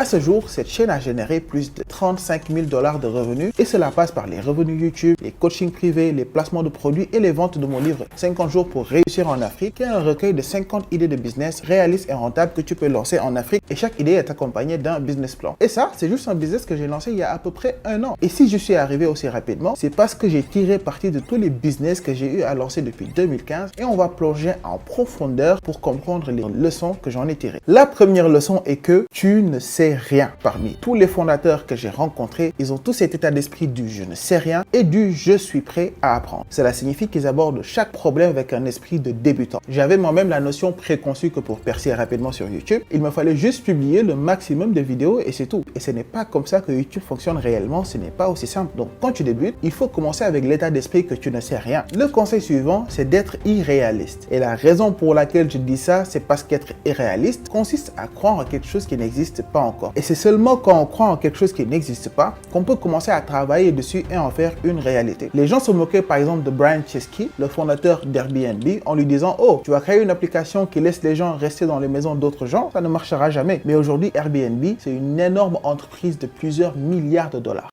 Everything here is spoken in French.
À ce jour, cette chaîne a généré plus de 35 000 $ de revenus et cela passe par les revenus YouTube, les coachings privés, les placements de produits et les ventes de mon livre 50 jours pour réussir en Afrique, qui est un recueil de 50 idées de business réalistes et rentables que tu peux lancer en Afrique et chaque idée est accompagnée d'un business plan. Et ça, c'est juste un business que j'ai lancé il y a à peu près 1 an. Et si je suis arrivé aussi rapidement, c'est parce que j'ai tiré parti de tous les business que j'ai eu à lancer depuis 2015 et on va plonger en profondeur pour comprendre les leçons que j'en ai tirées. La première leçon est que tu ne sais rien. Parmi tous les fondateurs que j'ai rencontrés, ils ont tous cet état d'esprit du je ne sais rien et du je suis prêt à apprendre. Cela signifie qu'ils abordent chaque problème avec un esprit de débutant. J'avais moi-même la notion préconçue que pour percer rapidement sur YouTube, il me fallait juste publier le maximum de vidéos et c'est tout. Et ce n'est pas comme ça que YouTube fonctionne réellement, ce n'est pas aussi simple. Donc quand tu débutes, il faut commencer avec l'état d'esprit que tu ne sais rien. Le conseil suivant, c'est d'être irréaliste. Et la raison pour laquelle je dis ça, c'est parce qu'être irréaliste consiste à croire en quelque chose qui n'existe pas encore. Et c'est seulement quand on croit en quelque chose qui n'existe pas qu'on peut commencer à travailler dessus et en faire une réalité. Les gens se moquaient par exemple de Brian Chesky, le fondateur d'Airbnb, en lui disant « Oh, tu vas créer une application qui laisse les gens rester dans les maisons d'autres gens, ça ne marchera jamais. » Mais aujourd'hui, Airbnb, c'est une énorme entreprise de plusieurs milliards de dollars.